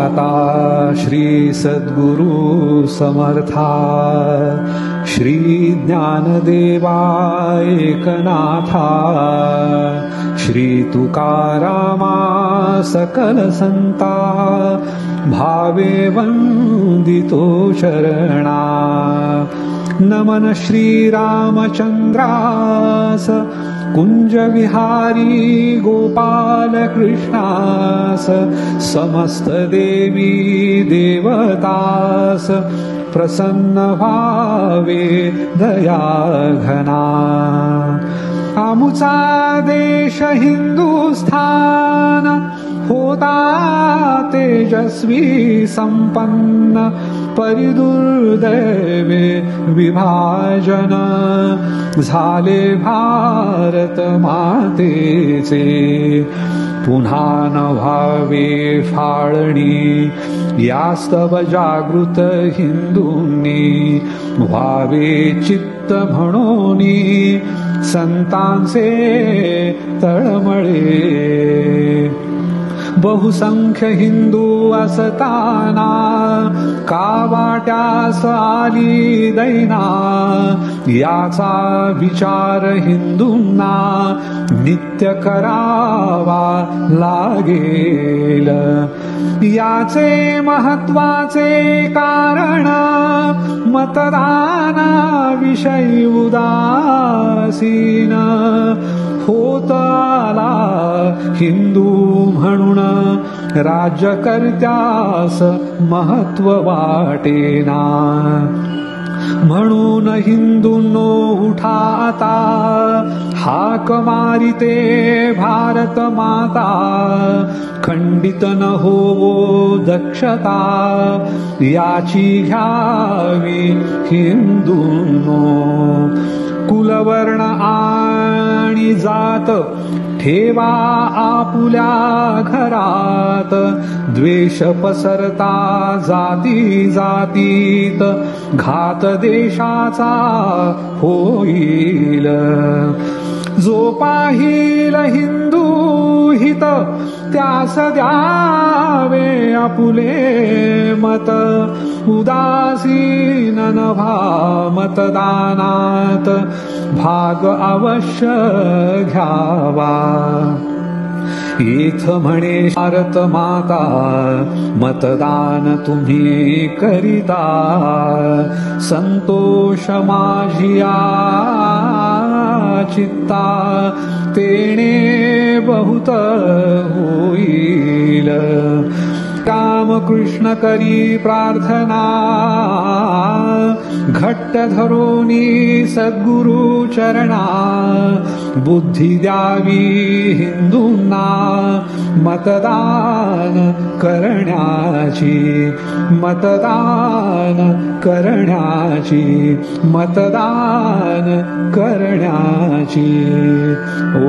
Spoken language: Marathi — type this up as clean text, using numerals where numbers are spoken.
दाता श्री सद्गुरु समर्था, श्री ज्ञानदेवा एकनाथा, श्री तुकारामा सकल संता, भावे वंदितो शरणा. नमन श्री रामचंद्रास, कुंज विहारी गोपाल कृष्णास, समस्त देवी देवतास, प्रसन्न व्हावे दया घना. आमुचा देश हिंदुस्थान, होता तेजस्वी संपन्न, परिदुर्दैवे विभाजन, झाले भारत मातेचे. पुन्हा न व्हावे फाळणी, यास्तव जागृत हिंदूंनी, व्हावे चित्त म्हणोनी, संतांचे तळमळे. बहुसंख्य हिंदू असताना, का वाट्यास आली दैना, याचा विचार हिंदूंना नित्य करावा लागेल. याचे महत्वाचे कारण, मतदानाविषयी उदासीन होत आला हिंदू म्हणून, राज्यकर्त्यास महत्व वाटेना. म्हणून हिंदूंनो उठा आता, हाक मारिते भारत माता, खंडित न होवो दक्षता, याची घ्यावी हिंदूंनो. कुलवर्ण आणि जात ठेवा आपुल्या घरात, द्वेष पसरता जाती जातीत, घात देशाचा होईल. जो पाहिल हिंदू हित, त्यास द्यावे आपुले मत. उदासीन न व्हा मतदानात, भाग अवश्य घ्यावा. इथ म्हणे भारत माता, मतदान तुम्ही करिता, संतोष माझिया चित्ता, तेणे बहुत होईल. रामकृष्ण करी प्रार्थना, घट्ट धरोनी सद्गुरु चरणा, बुद्धी द्यावी हिंदूंना, मतदान करण्याची, मतदान करण्याची, मतदान करण्याची. ओ